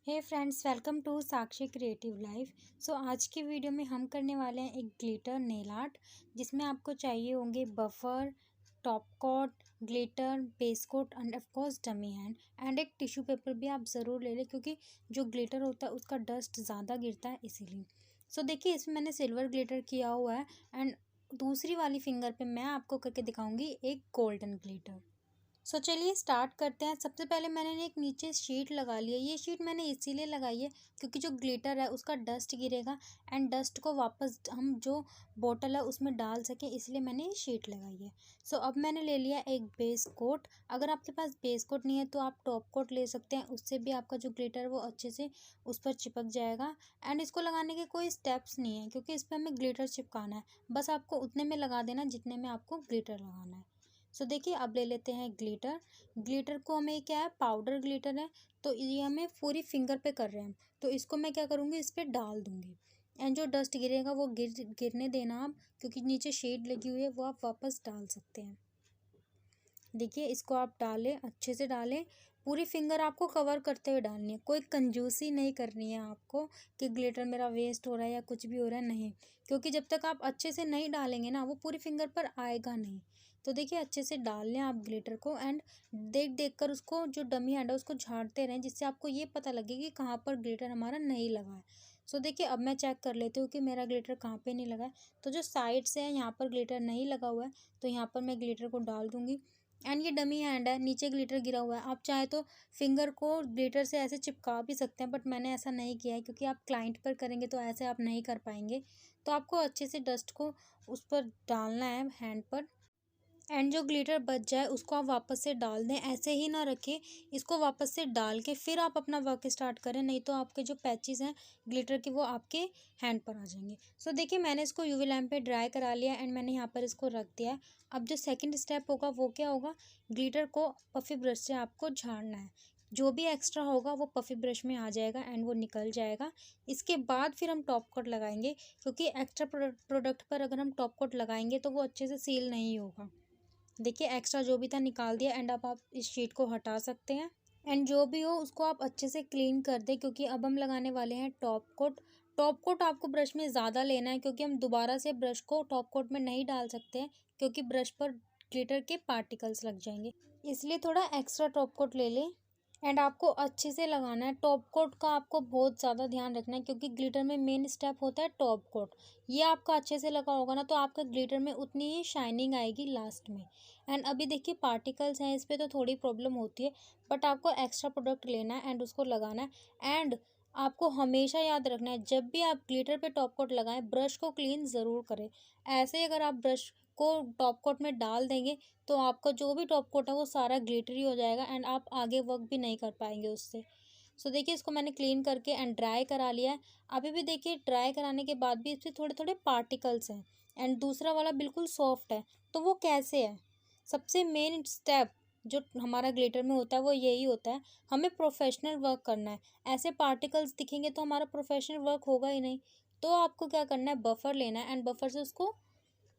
Hey friends, welcome to Sakshi creative life. So आज की video में हम करने वाले हैं एक ग्लिटर नेल आर्ट, जिसमें आपको चाहिए होंगे buffer, top coat, glitter, base coat and of course dummy hand and एक टिश्यू पेपर भी आप ज़रूर ले लें, क्योंकि जो ग्लिटर होता है उसका डस्ट ज़्यादा गिरता है इसीलिए। सो देखिए, इसमें मैंने सिल्वर ग्लिटर किया हुआ है एंड दूसरी वाली फिंगर पे मैं आपको करके दिखाऊंगी एक गोल्डन ग्लिटर। सो चलिए स्टार्ट करते हैं। सबसे पहले मैंने एक नीचे शीट लगा ली है। ये शीट मैंने इसीलिए लगाई है क्योंकि जो ग्लिटर है उसका डस्ट गिरेगा एंड डस्ट को वापस हम जो बोतल है उसमें डाल सकें, इसलिए मैंने ये शीट लगाई है। सो अब मैंने ले लिया एक बेस कोट। अगर आपके पास बेस कोट नहीं है तो आप टॉप कोट ले सकते हैं, उससे भी आपका जो ग्लिटर है वो अच्छे से उस पर चिपक जाएगा। एंड इसको लगाने के कोई स्टेप्स नहीं है क्योंकि इस पर हमें ग्लिटर चिपकाना है, बस आपको उतने में लगा देना जितने में आपको ग्लिटर लगाना है। सो देखिए, अब ले लेते हैं ग्लिटर। ग्लिटर को हमें क्या है, पाउडर ग्लिटर है, तो ये हमें पूरी फिंगर पे कर रहे हैं, तो इसको मैं क्या करूँगी, इस पर डाल दूँगी। एंड जो डस्ट गिरेगा वो गिरने देना आप, क्योंकि नीचे शेड लगी हुई है, वो आप वापस डाल सकते हैं। देखिए, इसको आप डालें, अच्छे से डालें। पूरी फिंगर आपको कवर करते हुए डालनी है, कोई कंजूसी नहीं करनी है आपको कि ग्लिटर मेरा वेस्ट हो रहा है या कुछ भी हो रहा है, नहीं। क्योंकि जब तक आप अच्छे से नहीं डालेंगे ना, वो पूरी फिंगर पर आएगा नहीं। तो देखिए, अच्छे से डाल लें आप ग्लिटर को एंड देख देख कर उसको, जो डमी हैंड है उसको झाड़ते रहें, जिससे आपको ये पता लगे कि कहाँ पर ग्लिटर हमारा नहीं लगा है। सो देखिए, अब मैं चेक कर लेती हूँ कि मेरा ग्लिटर कहाँ पे नहीं लगा है। तो जो साइड से है यहाँ पर ग्लिटर नहीं लगा हुआ है, तो यहाँ पर मैं ग्लिटर को डाल दूँगी। एंड ये डमी हैंड है, नीचे ग्लिटर गिरा हुआ है। आप चाहे तो फिंगर को ग्लिटर से ऐसे चिपका भी सकते हैं, बट मैंने ऐसा नहीं किया है क्योंकि आप क्लाइंट पर करेंगे तो ऐसे आप नहीं कर पाएंगे। तो आपको अच्छे से डस्ट को उस पर डालना है हैंड पर, एंड जो ग्लिटर बच जाए उसको आप वापस से डाल दें, ऐसे ही ना रखें। इसको वापस से डाल के फिर आप अपना वर्क स्टार्ट करें, नहीं तो आपके जो पैचेस हैं ग्लिटर के वो आपके हैंड पर आ जाएंगे। सो देखिए, मैंने इसको यूवी लैम्प पे ड्राई करा लिया एंड मैंने यहाँ पर इसको रख दिया है। अब जो सेकंड स्टेप होगा वो क्या होगा, ग्लिटर को पफी ब्रश से आपको झाड़ना है। जो भी एक्स्ट्रा होगा वो पफी ब्रश में आ जाएगा एंड वो निकल जाएगा। इसके बाद फिर हम टॉप कोट लगाएंगे, क्योंकि एक्स्ट्रा प्रोडक्ट पर अगर हम टॉप कोट लगाएंगे तो वो अच्छे से सील नहीं होगा। देखिए, एक्स्ट्रा जो भी था निकाल दिया एंड अब आप इस शीट को हटा सकते हैं। एंड जो भी हो उसको आप अच्छे से क्लीन कर दें, क्योंकि अब हम लगाने वाले हैं टॉप कोट। टॉप कोट आपको ब्रश में ज़्यादा लेना है, क्योंकि हम दोबारा से ब्रश को टॉप कोट में नहीं डाल सकते हैं, क्योंकि ब्रश पर ग्लिटर के पार्टिकल्स लग जाएंगे, इसलिए थोड़ा एक्स्ट्रा टॉप कोट ले लें। एंड आपको अच्छे से लगाना है। टॉप कोट का आपको बहुत ज़्यादा ध्यान रखना है, क्योंकि ग्लिटर में मेन स्टेप होता है टॉप कोट। ये आपका अच्छे से लगा होगा ना, तो आपका ग्लिटर में उतनी ही शाइनिंग आएगी लास्ट में। एंड अभी देखिए, पार्टिकल्स हैं इस पर तो थोड़ी प्रॉब्लम होती है, बट आपको एक्स्ट्रा प्रोडक्ट लेना है एंड उसको लगाना है। एंड आपको हमेशा याद रखना है, जब भी आप ग्लिटर पे टॉप कोट लगाएं, ब्रश को क्लीन ज़रूर करें। ऐसे ही अगर आप ब्रश को टॉप कोट में डाल देंगे तो आपका जो भी टॉप कोट है वो सारा ग्लिटरी हो जाएगा एंड आप आगे वर्क भी नहीं कर पाएंगे उससे। सो देखिए, इसको मैंने क्लीन करके एंड ड्राई करा लिया है। अभी भी देखिए, ड्राई कराने के बाद भी इसमें थोड़े थोड़े पार्टिकल्स हैं एंड दूसरा वाला बिल्कुल सॉफ्ट है। तो वो कैसे है, सबसे मेन स्टेप जो हमारा ग्लिटर में होता है वो यही होता है, हमें प्रोफेशनल वर्क करना है। ऐसे पार्टिकल्स दिखेंगे तो हमारा प्रोफेशनल वर्क होगा ही नहीं। तो आपको क्या करना है, बफर लेना है एंड बफर से उसको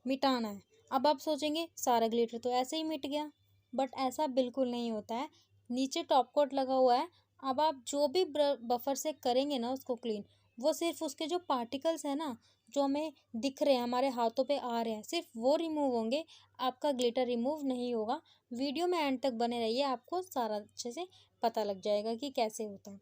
मिटाना है। अब आप सोचेंगे सारा ग्लिटर तो ऐसे ही मिट गया, बट ऐसा बिल्कुल नहीं होता है। नीचे टॉप कोट लगा हुआ है। अब आप जो भी बफर से करेंगे ना उसको क्लीन, वो सिर्फ उसके जो पार्टिकल्स हैं ना, जो हमें दिख रहे हैं, हमारे हाथों पे आ रहे हैं, सिर्फ वो रिमूव होंगे। आपका ग्लिटर रिमूव नहीं होगा। वीडियो में एंड तक बने रहिए, आपको सारा अच्छे से पता लग जाएगा कि कैसे होता है।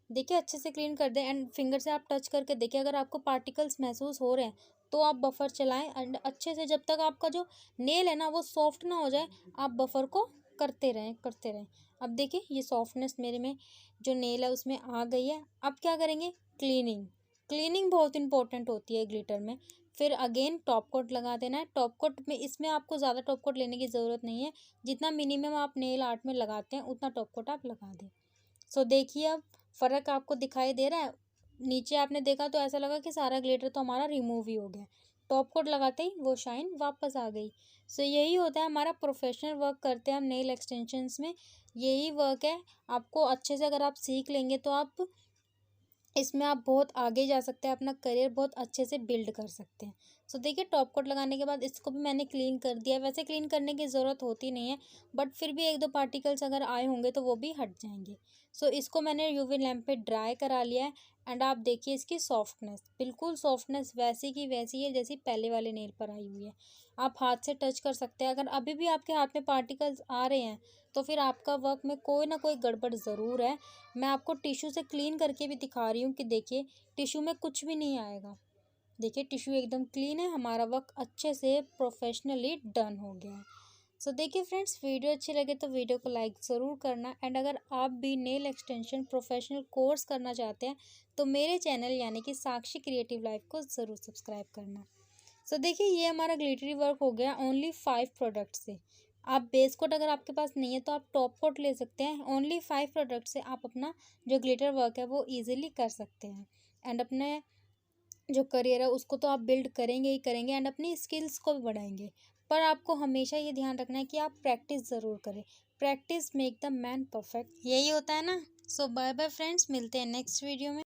देखिए, अच्छे से क्लीन कर दें एंड फिंगर से आप टच करके देखिए, अगर आपको पार्टिकल्स महसूस हो रहे हैं तो आप बफर चलाएं एंड अच्छे से, जब तक आपका जो नेल है ना वो सॉफ्ट ना हो जाए, आप बफर को करते रहें करते रहें। अब देखिए, ये सॉफ्टनेस मेरे में जो नेल है उसमें आ गई है। अब क्या करेंगे, क्लीनिंग। क्लीनिंग बहुत इंपॉर्टेंट होती है ग्लिटर में। फिर अगेन टॉप कोट लगा देना है। टॉप कोट में, इसमें आपको ज़्यादा टॉप कोट लेने की ज़रूरत नहीं है, जितना मिनिमम आप नेल आर्ट में लगाते हैं उतना टॉप कोट आप लगा दें। सो देखिए, अब फ़र्क आपको दिखाई दे रहा है। नीचे आपने देखा तो ऐसा लगा कि सारा ग्लिटर तो हमारा रिमूव ही हो गया। टॉप कोट लगाते ही वो शाइन वापस आ गई। सो यही होता है हमारा प्रोफेशनल वर्क करते हैं हम नेल एक्सटेंशंस में, यही वर्क है। आपको अच्छे से अगर आप सीख लेंगे तो आप इसमें आप बहुत आगे जा सकते हैं, अपना करियर बहुत अच्छे से बिल्ड कर सकते हैं। सो देखिए, टॉप कोट लगाने के बाद इसको भी मैंने क्लीन कर दिया। वैसे क्लीन करने की ज़रूरत होती नहीं है, बट फिर भी एक दो पार्टिकल्स अगर आए होंगे तो वो भी हट जाएंगे। सो इसको मैंने यूवी लैम्प पे ड्राई करा लिया है। एंड आप देखिए इसकी सॉफ्टनेस, बिल्कुल सॉफ्टनेस वैसी की वैसी है जैसी पहले वाले नेल पर आई हुई है। आप हाथ से टच कर सकते हैं। अगर अभी भी आपके हाथ में पार्टिकल्स आ रहे हैं तो फिर आपका वर्क में कोई ना कोई गड़बड़ ज़रूर है। मैं आपको टिश्यू से क्लीन करके भी दिखा रही हूँ कि देखिए टिश्यू में कुछ भी नहीं आएगा। देखिए टिश्यू एकदम क्लीन है, हमारा वर्क अच्छे से प्रोफेशनली डन हो गया है। सो देखिए फ्रेंड्स, वीडियो अच्छी लगे तो वीडियो को लाइक ज़रूर करना। एंड अगर आप भी नेल एक्सटेंशन प्रोफेशनल कोर्स करना चाहते हैं तो मेरे चैनल यानी कि साक्षी क्रिएटिव लाइफ को ज़रूर सब्सक्राइब करना। सो देखिए ये हमारा ग्लिटरी वर्क हो गया ओनली 5 प्रोडक्ट से। आप बेस कोट अगर आपके पास नहीं है तो आप टॉप कोट ले सकते हैं। ओनली 5 प्रोडक्ट से आप अपना जो ग्लिटर वर्क है वो ईजिली कर सकते हैं। एंड अपने जो करियर है उसको तो आप बिल्ड करेंगे ही करेंगे एंड अपनी स्किल्स को भी बढ़ाएंगे। पर आपको हमेशा ये ध्यान रखना है कि आप प्रैक्टिस ज़रूर करें। Practice make the man perfect, यही होता है ना। सो बाय बाय फ्रेंड्स, मिलते हैं नेक्स्ट वीडियो में।